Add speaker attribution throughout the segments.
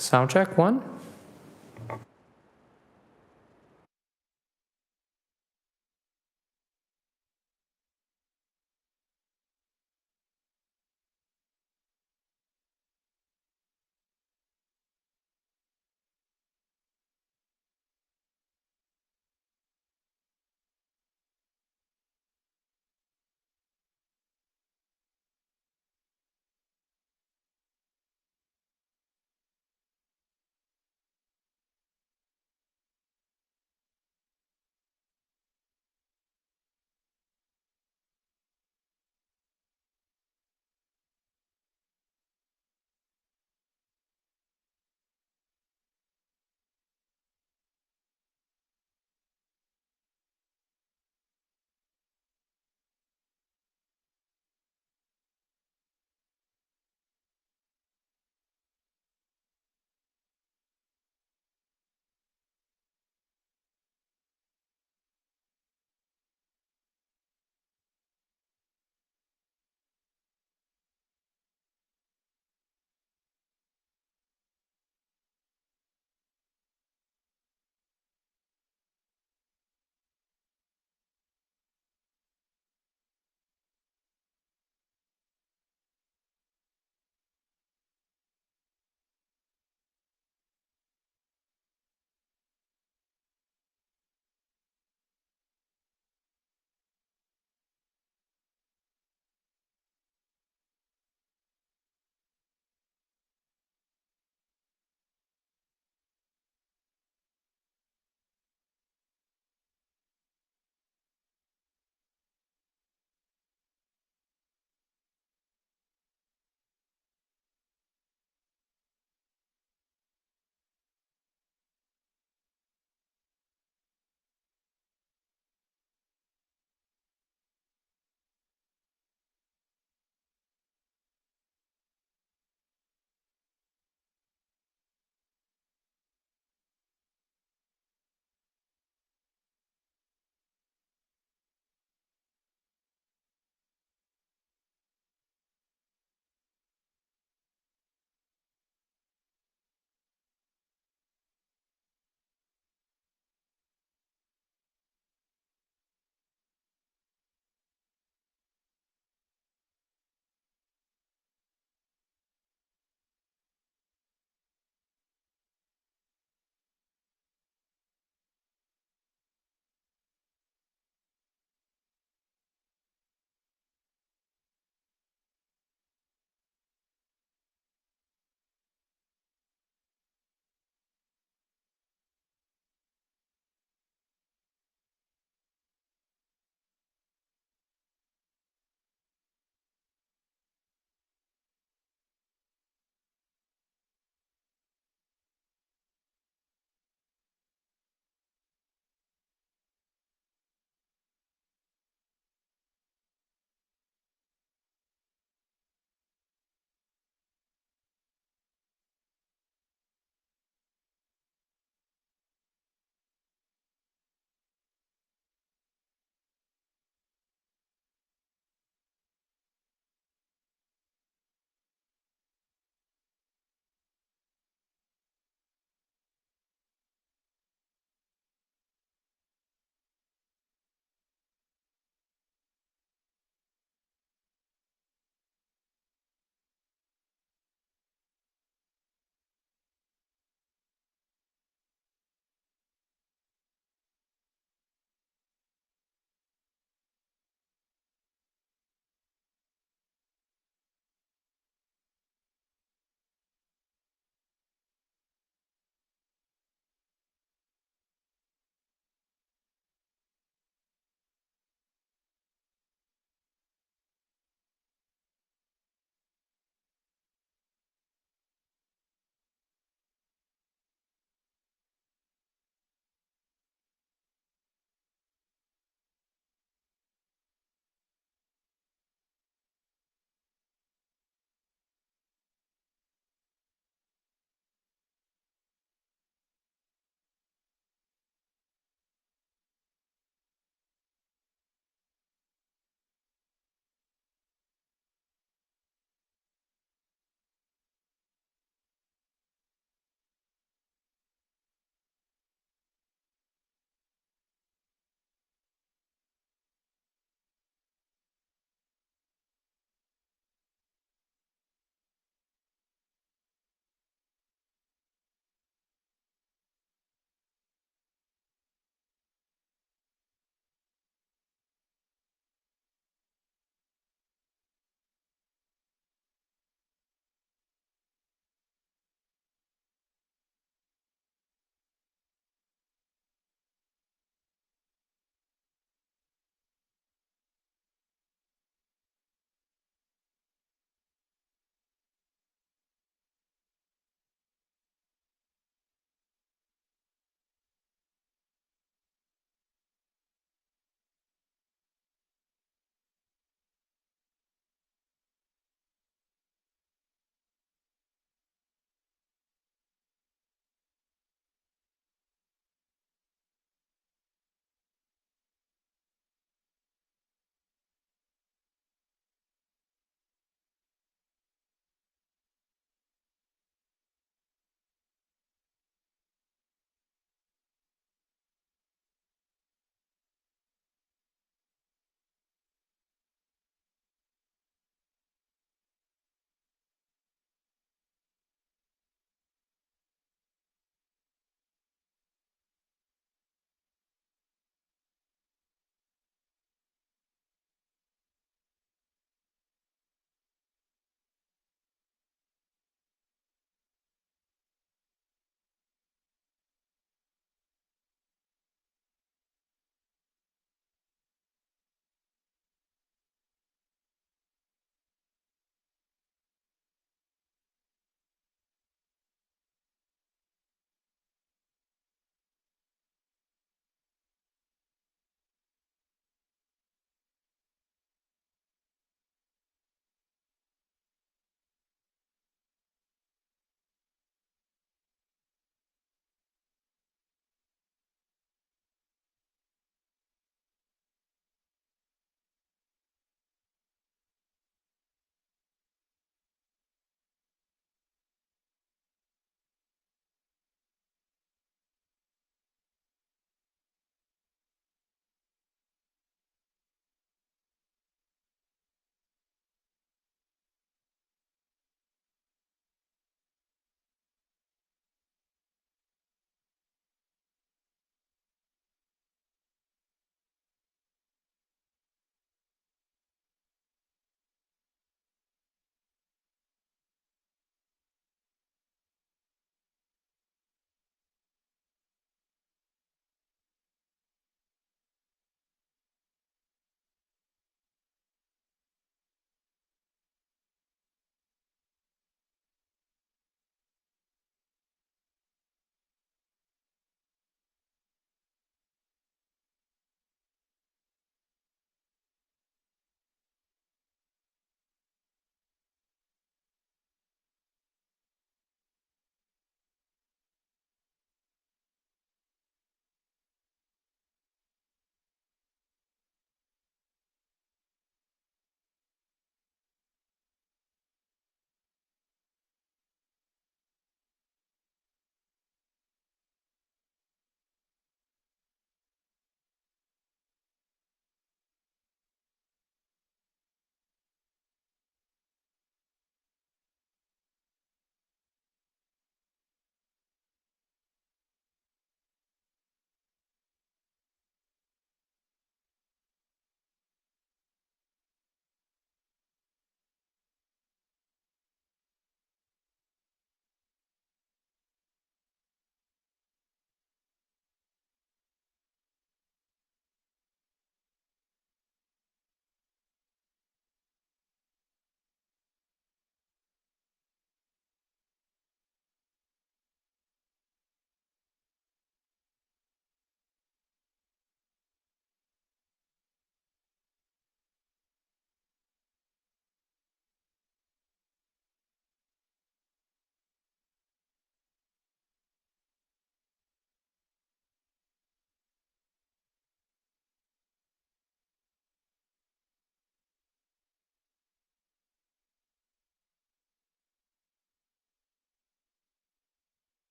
Speaker 1: Sound check one.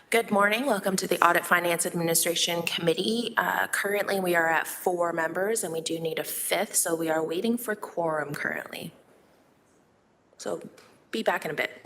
Speaker 1: Good morning. Welcome to the Audit Finance Administration Committee. Currently, we are at 4 members, and we do need a fifth, so we are waiting for quorum currently. So be back in a bit.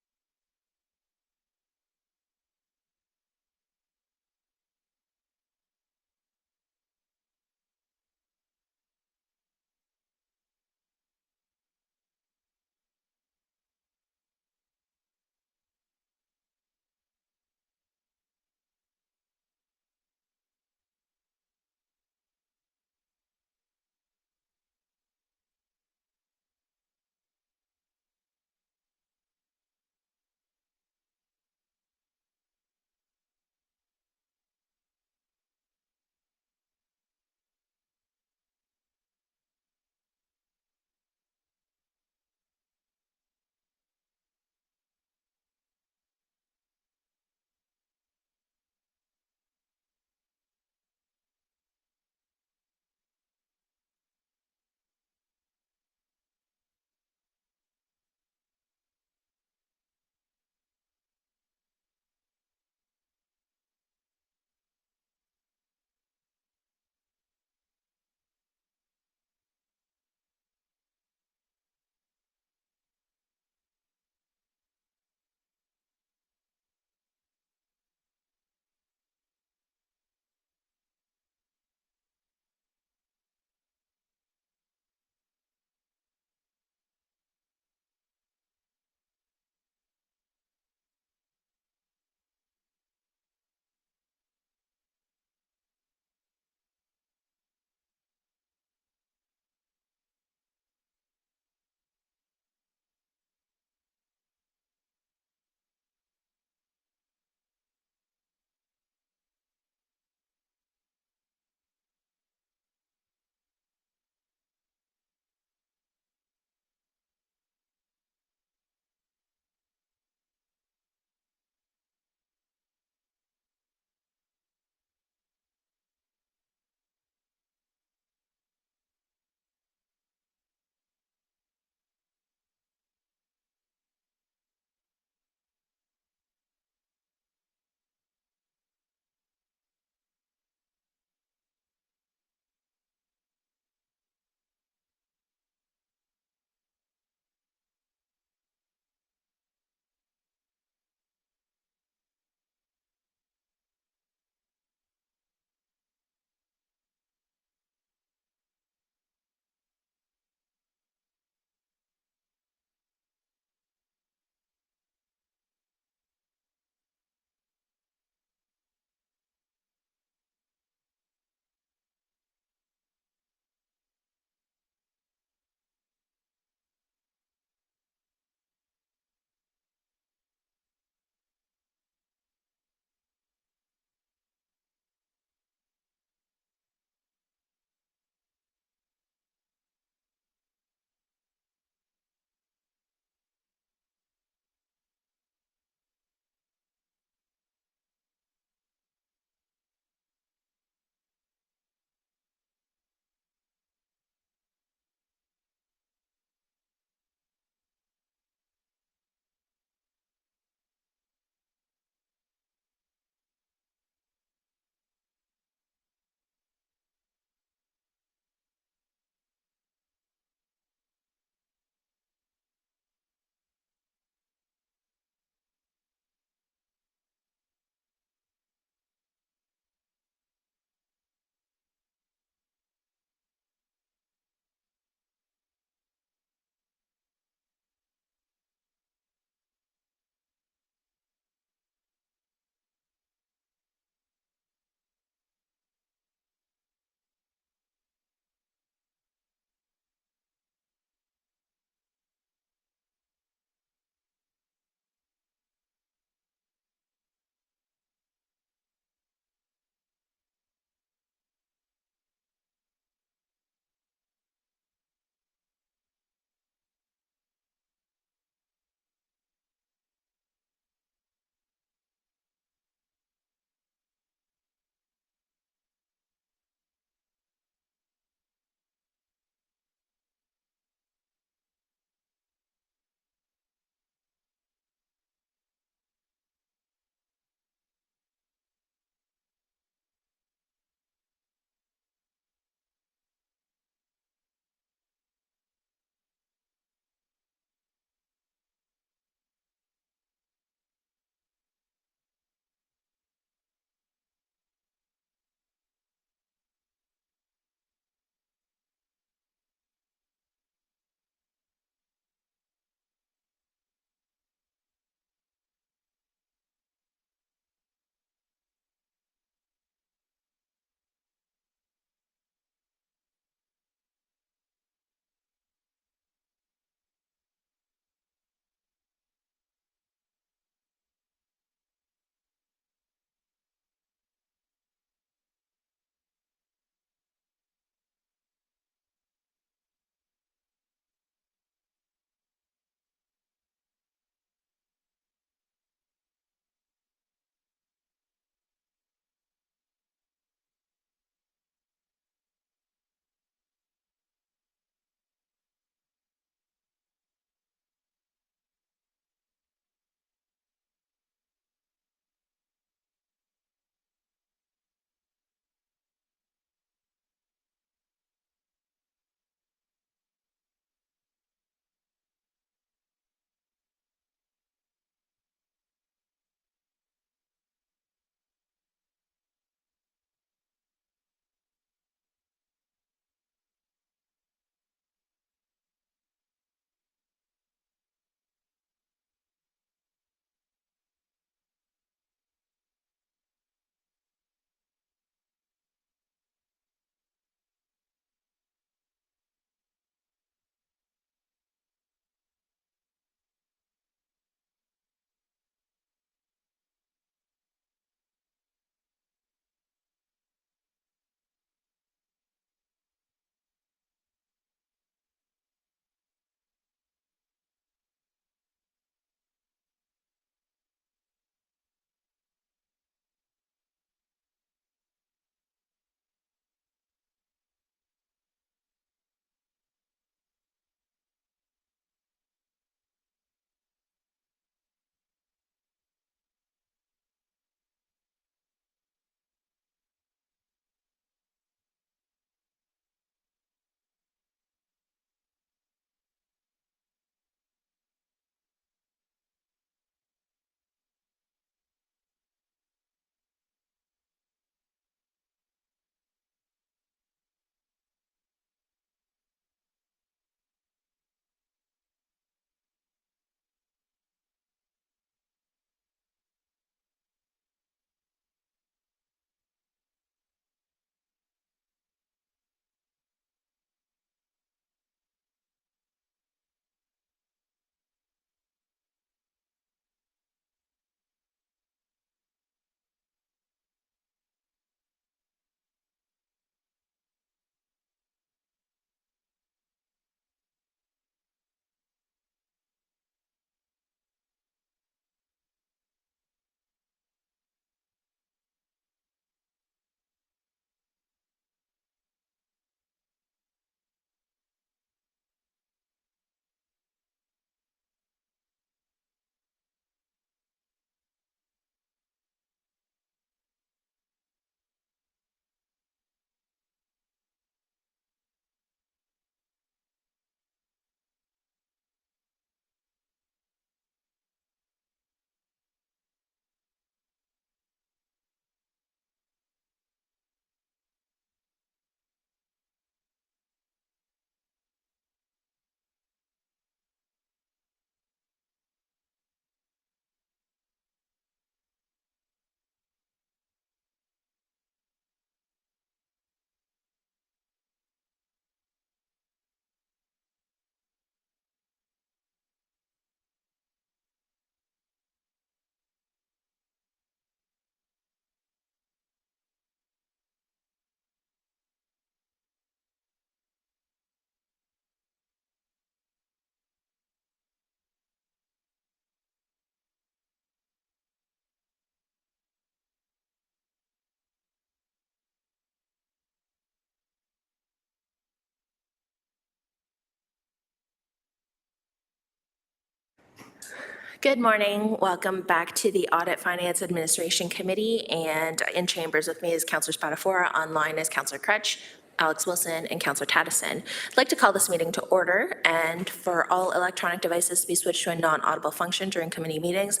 Speaker 1: Good morning. Welcome back to the Audit Finance Administration Committee. And in chambers with me is Councillor Spadafora, online is Councillor Crutch, Alex Wilson, and Councillor Taddison. I'd like to call this meeting to order and for all electronic devices to be switched to a non-audible function during committee meetings.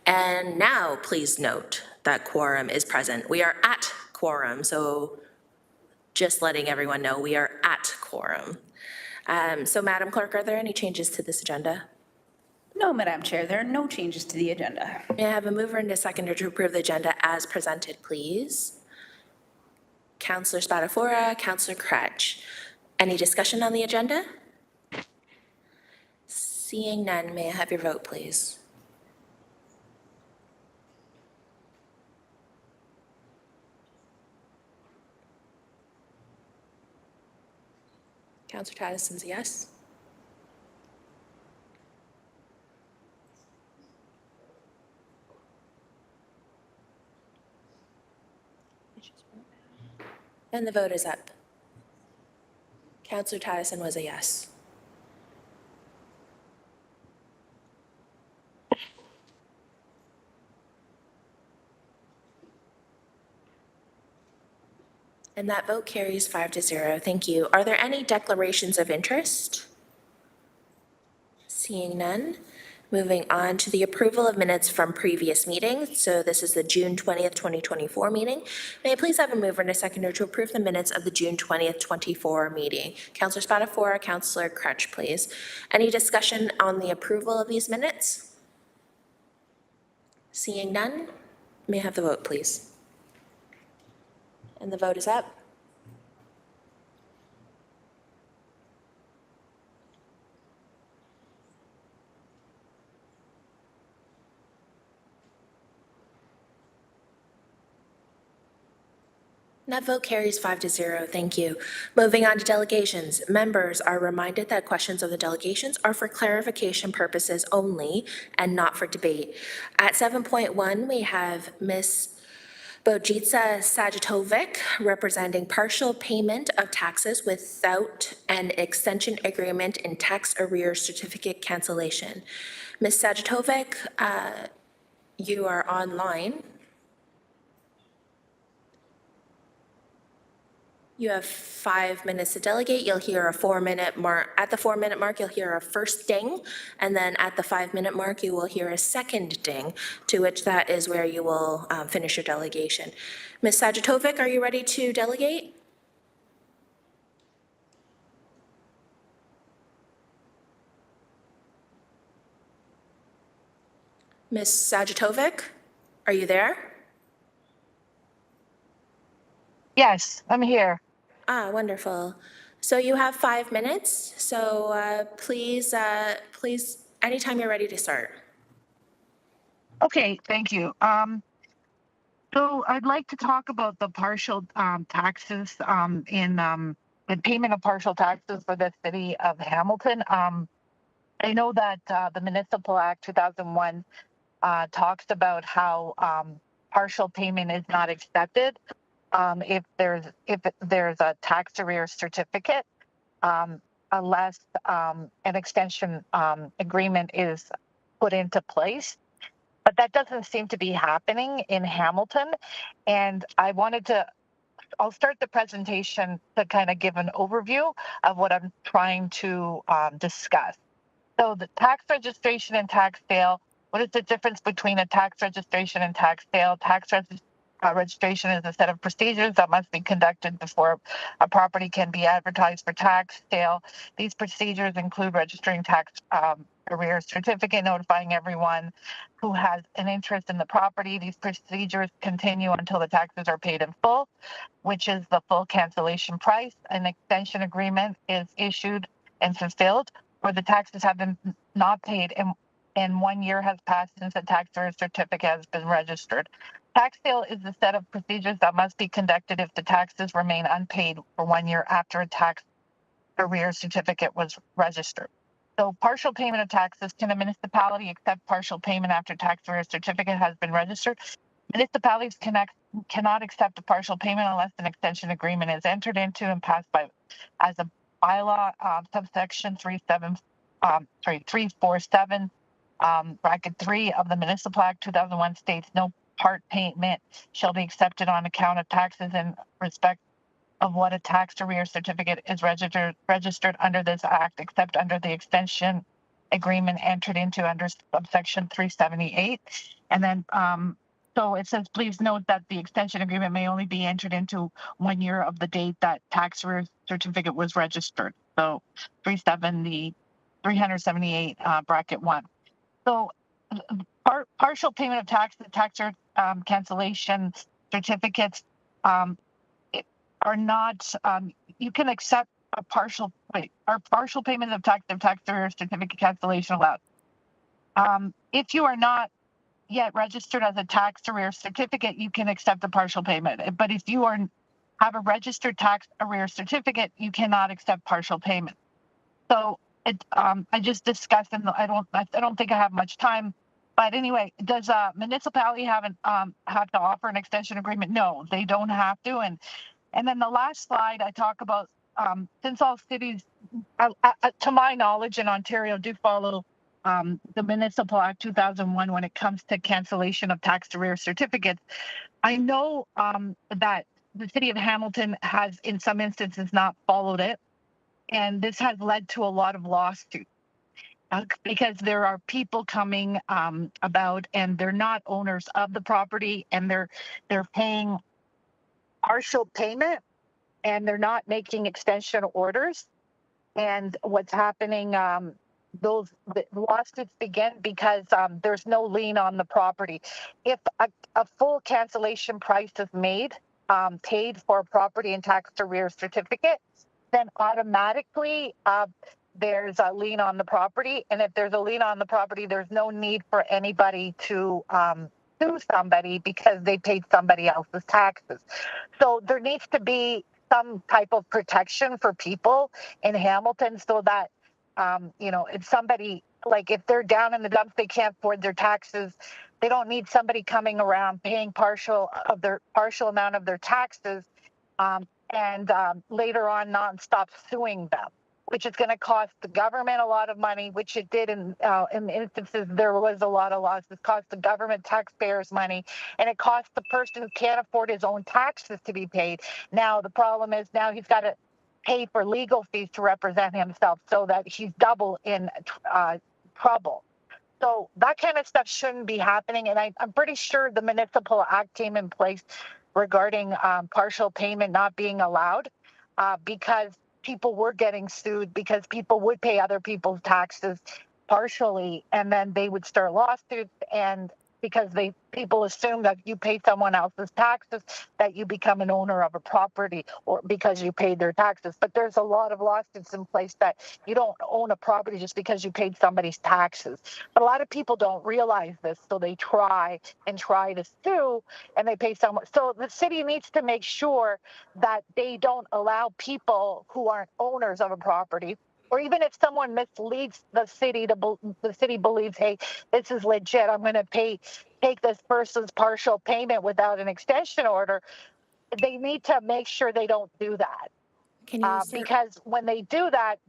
Speaker 1: And now, please note that quorum is present. We are at quorum, so just letting everyone know we are at quorum. So Madam Clerk, are there any changes to this agenda?
Speaker 2: No, Madam Chair, there are no changes to the agenda.
Speaker 1: May I have a mover and a seconder to approve the agenda as presented, please? Councillor Spadafora, Councillor Crutch. Any discussion on the agenda? Seeing none, may I have your vote, please? Councillor Taddison's a yes. And the vote is up. Councillor Taddison was a yes. And that vote carries 5-0. Thank you. Are there any declarations of interest? Seeing none. Moving on to the approval of minutes from previous meetings. So this is the June 20th, 2024 meeting. May I please have a mover and a seconder to approve the minutes of the June 20th, 24 meeting? Councillor Spadafora, Councillor Crutch, please. Any discussion on the approval of these minutes? Seeing none, may I have the vote, please? And the vote is up. That vote carries 5-0. Thank you. Moving on to delegations. Members are reminded that questions of the delegations are for clarification purposes only and not for debate. At 7.1, we have Ms. Bojitsa Sajatovic representing partial payment of taxes without an extension agreement in tax arrears certificate cancellation. Ms. Sajatovic, you are online. You have 5 minutes to delegate. You'll hear a 4-minute mark. At the 4-minute mark, you'll hear a first ding, and then at the 5-minute mark, you will hear a second ding, to which that is where you will finish your delegation. Ms. Sajatovic, are you ready to delegate? Ms. Sajatovic, are you there?
Speaker 3: Yes, I'm here.
Speaker 1: Ah, wonderful. So you have 5 minutes, so please, anytime you're ready to start.
Speaker 3: Okay, thank you. So I'd like to talk about the partial taxes in payment of partial taxes for the city of Hamilton. I know that the Municipal Act 2001 talks about how partial payment is not accepted if there's a tax arrears certificate, unless an extension agreement is put into place. But that doesn't seem to be happening in Hamilton. And I'll start the presentation to kind of give an overview of what I'm trying to discuss. So the tax registration and tax sale, what is the difference between a tax registration and tax sale? Registration is a set of procedures that must be conducted before a property can be advertised for tax sale. These procedures include registering tax arrears certificate, notifying everyone who has an interest in the property. These procedures continue until the taxes are paid in full, which is the full cancellation price. An extension agreement is issued and fulfilled, where the taxes have been not paid and 1 year has passed since the tax certificate has been registered. Tax sale is a set of procedures that must be conducted if the taxes remain unpaid for 1 year after a tax arrears certificate was registered. So partial payment of taxes. Can a municipality accept partial payment after tax arrears certificate has been registered? Municipalities cannot accept a partial payment unless an extension agreement is entered into and passed as a bylaw, subsection 347 Bracket 3 of the Municipal Act 2001 states no part payment shall be accepted on account of taxes in respect of what a tax arrear certificate is registered under this act, except under the extension agreement entered into under subsection 378. And then, so it says, please note that the extension agreement may only be entered into 1 year of the date that tax arrear certificate was registered. So 378, bracket 1. So partial payment of tax cancellation certificates are not, you can accept a partial payment of tax arrear certificate cancellation allowed. If you are not yet registered as a tax arrear certificate, you can accept a partial payment. But if you have a registered tax arrear certificate, you cannot accept partial payment. So I just discussed, and I don't think I have much time. But anyway, does a municipality have to offer an extension agreement? No, they don't have to. And then the last slide, I talk about, since all cities, to my knowledge, in Ontario do follow the Municipal Act 2001 when it comes to cancellation of tax arrear certificates. I know that the city of Hamilton has, in some instances, not followed it. And this has led to a lot of lawsuits because there are people coming about and they're not owners of the property, and they're paying partial payment and they're not making extension orders. And what's happening, those lawsuits begin because there's no lien on the property. If a full cancellation price is paid for a property and tax arrear certificate, then automatically there's a lien on the property. And if there's a lien on the property, there's no need for anybody to sue somebody because they paid somebody else's taxes. So there needs to be some type of protection for people in Hamilton so that, if somebody, like if they're down in the dumps, they can't afford their taxes, they don't need somebody coming around paying partial amount of their taxes and later on non-stop suing them, which is going to cost the government a lot of money, which it did in instances. There was a lot of losses, cost the government taxpayers money, and it cost the person who can't afford his own taxes to be paid. Now the problem is now he's got to pay for legal fees to represent himself, so that he's double in trouble. So that kind of stuff shouldn't be happening. And I'm pretty sure the Municipal Act came in place regarding partial payment not being allowed because people were getting sued because people would pay other people's taxes partially, and then they would start lawsuits, and because people assume that you pay someone else's taxes, that you become an owner of a property, or because you paid their taxes. But there's a lot of lawsuits in place that you don't own a property just because you paid somebody's taxes. But a lot of people don't realize this, so they try to sue, and they pay someone. So the city needs to make sure that they don't allow people who aren't owners of a property, or even if someone misleads the city, the city believes, hey, this is legit, I'm going to take this person's partial payment without an extension order, they need to make sure they don't do that.
Speaker 1: Can you start,
Speaker 3: because when they do that,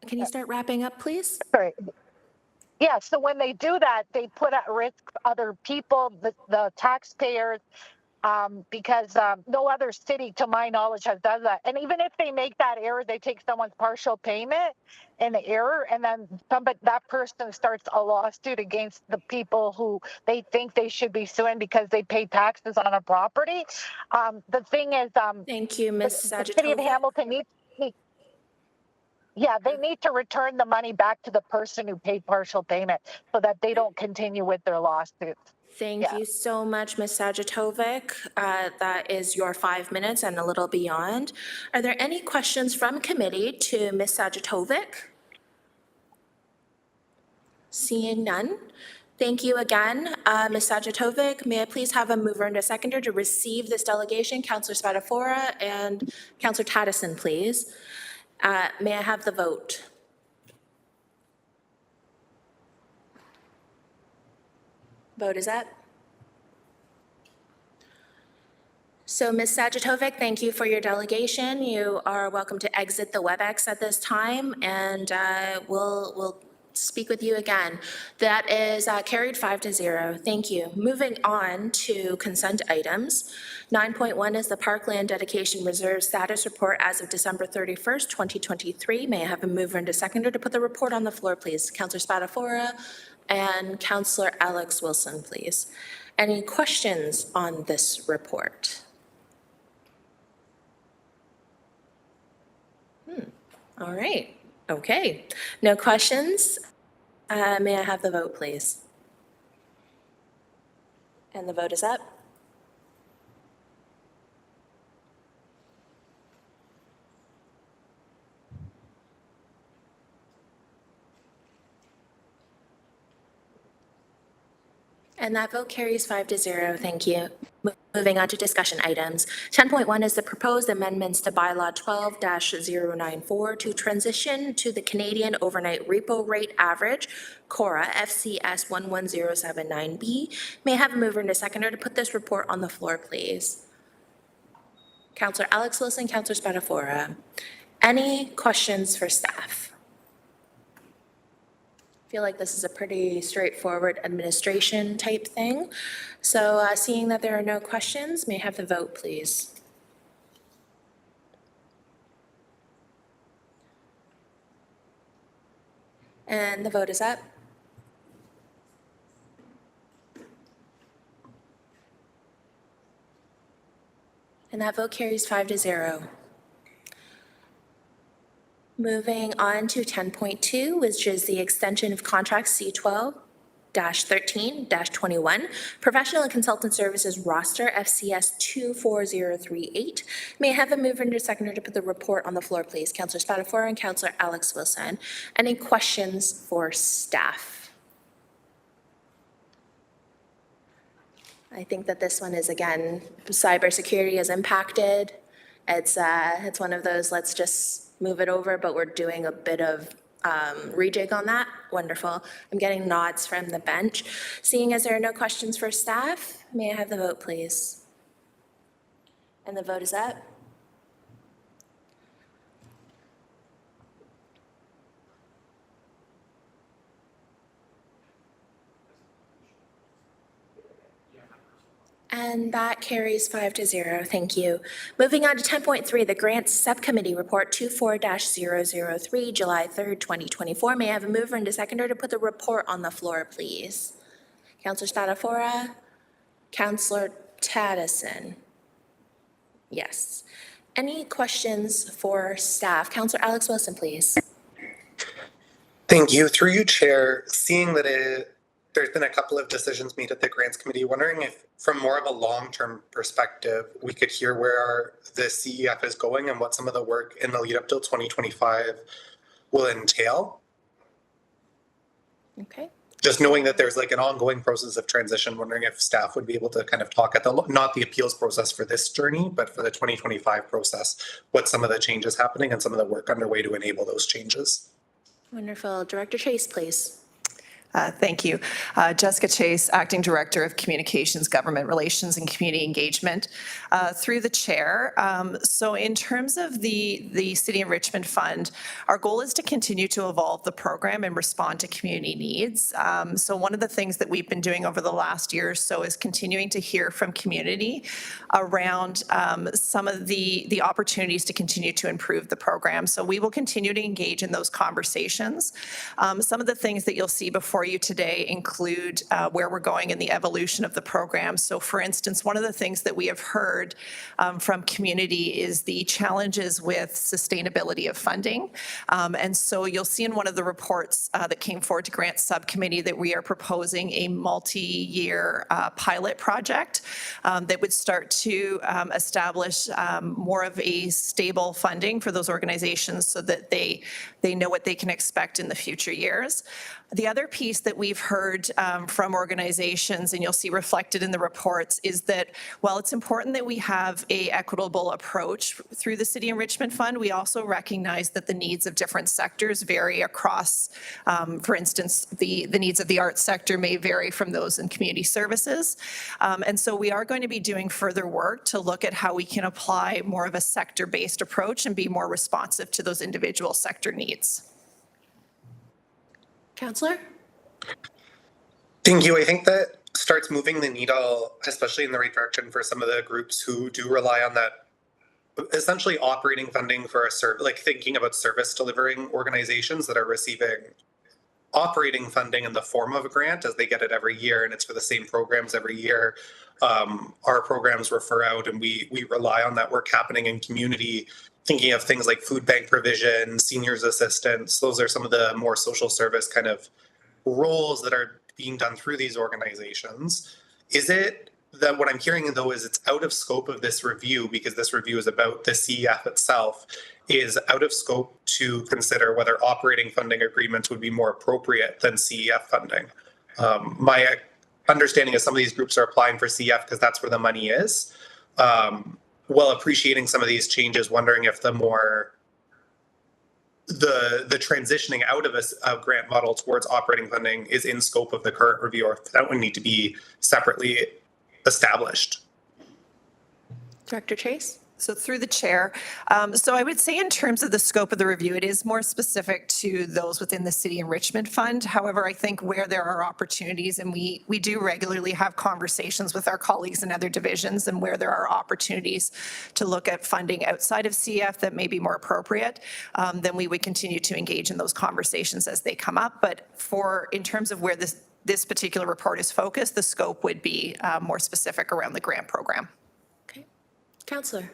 Speaker 1: can you start wrapping up, please?
Speaker 3: sorry. Yeah, so when they do that, they put at risk other people, the taxpayers, because no other city, to my knowledge, has done that. And even if they make that error, they take someone's partial payment in the error, and then that person starts a lawsuit against the people who they think they should be suing because they pay taxes on a property. The thing is,
Speaker 1: Thank you, Ms.
Speaker 3: the city of Hamilton they need to return the money back to the person who paid partial payment so that they don't continue with their lawsuits.
Speaker 1: Thank you so much, Ms. Sajatovic. That is your 5 minutes and a little beyond. Are there any questions from committee to Ms. Sajatovic? Seeing none. Thank you again, Ms. Sajatovic. May I please have a mover and a seconder to receive this delegation? Councillor Spadafora and Councillor Taddison, please. May I have the vote? Vote is up. So Ms. Sajatovic, thank you for your delegation. You are welcome to exit the WebEx at this time, and we'll speak with you again. That is carried 5-0. Thank you. Moving on to consent items. 9.1 is the Parkland Dedication Reserve Status Report as of December 31st, 2023. May I have a mover and a seconder to put the report on the floor, please? Councillor Spatafora and Councillor Alex Wilson, please. Any questions on this report? All right. Okay. No questions? May I have the vote, please? And the vote is up. And that vote carries 5-0. Thank you. Moving on to discussion items. 10.1 is the proposed amendments to bylaw 12-094 to transition to the Canadian Overnight Repo Rate Average, CORA, FCS 11079B. May I have a mover and a seconder to put this report on the floor, please? Councillor Alex Wilson, Councillor Spatafora. Any questions for staff? I feel like this is a pretty straightforward administration type thing. So seeing that there are no questions, may I have the vote, please? And the vote is up. And that vote carries 5-0. Moving on to 10.2, which is the extension of contract C12-13-21, Professional and Consultant Services Roster, FCS 24038. May I have a mover and a seconder to put the report on the floor, please? Councillor Spatafora and Councillor Alex Wilson. Any questions for staff? I think that this one is, again, cybersecurity is impacted. It's one of those, let's just move it over, but we're doing a bit of rejig on that. Wonderful. I'm getting nods from the bench. Seeing as there are no questions for staff, may I have the vote, please? And the vote is up. And that carries 5-0. Thank you. Moving on to 10.3, the Grants Subcommittee Report 24-003, July 3rd, 2024. May I have a mover and a seconder to put the report on the floor, please? Councillor Spatafora, Councillor Taddison. Yes. Any questions for staff? Councillor Alex Wilson, please.
Speaker 4: Thank you. Through you, Chair, seeing that there's been a couple of decisions made at the Grants Committee, wondering if from more of a long-term perspective, we could hear where the CEF is going and what some of the work in the lead up till 2025 will entail.
Speaker 1: Okay.
Speaker 4: Just knowing that there's like an ongoing process of transition, wondering if staff would be able to kind of talk at not the appeals process for this journey, but for the 2025 process, what some of the changes happening and some of the work underway to enable those changes.
Speaker 1: Wonderful. Director Chase, please.
Speaker 5: Thank you. Jessica Chase, Acting Director of Communications, Government Relations and Community Engagement. Through the chair, so in terms of the City Enrichment Fund, our goal is to continue to evolve the program and respond to community needs. So one of the things that we've been doing over the last year or so is continuing to hear from community around some of the opportunities to continue to improve the program. So we will continue to engage in those conversations. Some of the things that you'll see before you today include where we're going in the evolution of the program. So for instance, one of the things that we have heard from community is the challenges with sustainability of funding. And so you'll see in one of the reports that came forward to Grant Subcommittee that we are proposing a multi-year pilot project that would start to establish more of a stable funding for those organizations so that they know what they can expect in the future years. The other piece that we've heard from organizations, and you'll see reflected in the reports, is that while it's important that we have an equitable approach through the City Enrichment Fund, we also recognize that the needs of different sectors vary across, for instance, the needs of the arts sector may vary from those in community services. And so we are going to be doing further work to look at how we can apply more of a sector-based approach and be more responsive to those individual sector needs.
Speaker 1: Counselor?
Speaker 4: Thank you. I think that starts moving the needle, especially in the right direction for some of the groups who do rely on that essentially operating funding for a like thinking about service delivering organizations that are receiving operating funding in the form of a grant as they get it every year, and it's for the same programs every year. Our programs refer out and we rely on that work happening in community, thinking of things like food bank provision, seniors assistance. Those are some of the more social service kind of roles that are being done through these organizations. Is it that what I'm hearing though is it's out of scope of this review, because this review is about the CEF itself, is out of scope to consider whether operating funding agreements would be more appropriate than CEF funding? My understanding is some of these groups are applying for CEF because that's where the money is. While appreciating some of these changes, wondering if the more the transitioning out of a grant model towards operating funding is in scope of the current review, or if that would need to be separately established.
Speaker 1: Director Chase?
Speaker 5: So through the chair, so I would say in terms of the scope of the review, it is more specific to those within the City Enrichment Fund. However, I think where there are opportunities, and we do regularly have conversations with our colleagues in other divisions, and where there are opportunities to look at funding outside of CF that may be more appropriate, then we would continue to engage in those conversations as they come up. But in terms of where this particular report is focused, the scope would be more specific around the grant program.
Speaker 1: Okay. Counselor?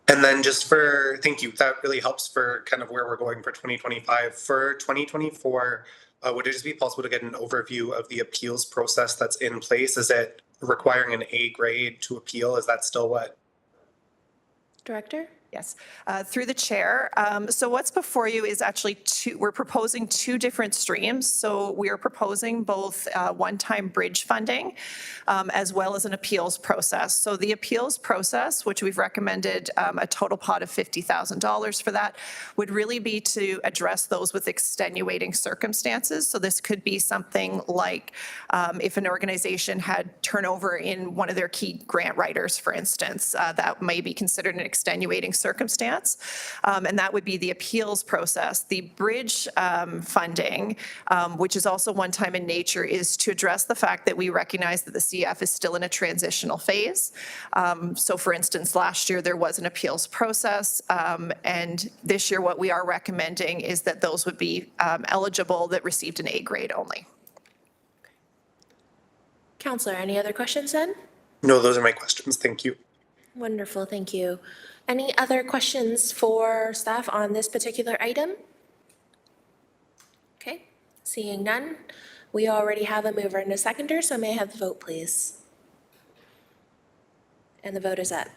Speaker 4: And then thank you, that really helps for kind of where we're going for 2025. For 2024, would it just be possible to get an overview of the appeals process that's in place? Is it requiring an A grade to appeal? Is that still what?
Speaker 1: Director?
Speaker 5: Yes, through the chair. So what's before you is actually we're proposing two different streams. So we are proposing both one-time bridge funding as well as an appeals process. So the appeals process, which we've recommended a total pot of $50,000 for that, would really be to address those with extenuating circumstances. So this could be something like if an organization had turnover in one of their key grant writers, for instance, that may be considered an extenuating circumstance, and that would be the appeals process. The bridge funding, which is also one-time in nature, is to address the fact that we recognize that the CF is still in a transitional phase. So for instance, last year there was an appeals process, and this year what we are recommending is that those would be eligible that received an A grade only.
Speaker 1: Counselor, any other questions then?
Speaker 4: No, those are my questions. Thank you.
Speaker 1: Wonderful, thank you. Any other questions for staff on this particular item? Okay, seeing none, we already have a mover and a seconder, so may I have the vote, please? And the vote is up.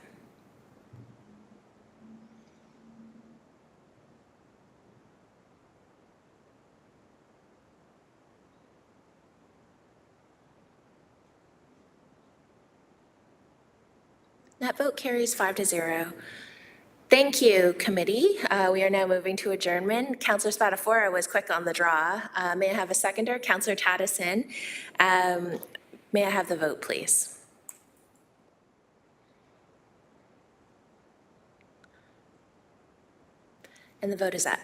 Speaker 1: That vote carries 5-0. Thank you, committee. We are now moving to adjournment. Councillor Spatafora was quick on the draw. May I have a seconder? Councillor Taddison. May I have the vote, please? And the vote is up.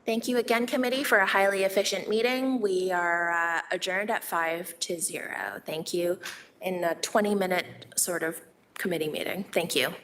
Speaker 1: Thank you again, committee, for a highly efficient meeting. We are adjourned at 5-0. Thank you. In a 20-minute sort of committee meeting. Thank you.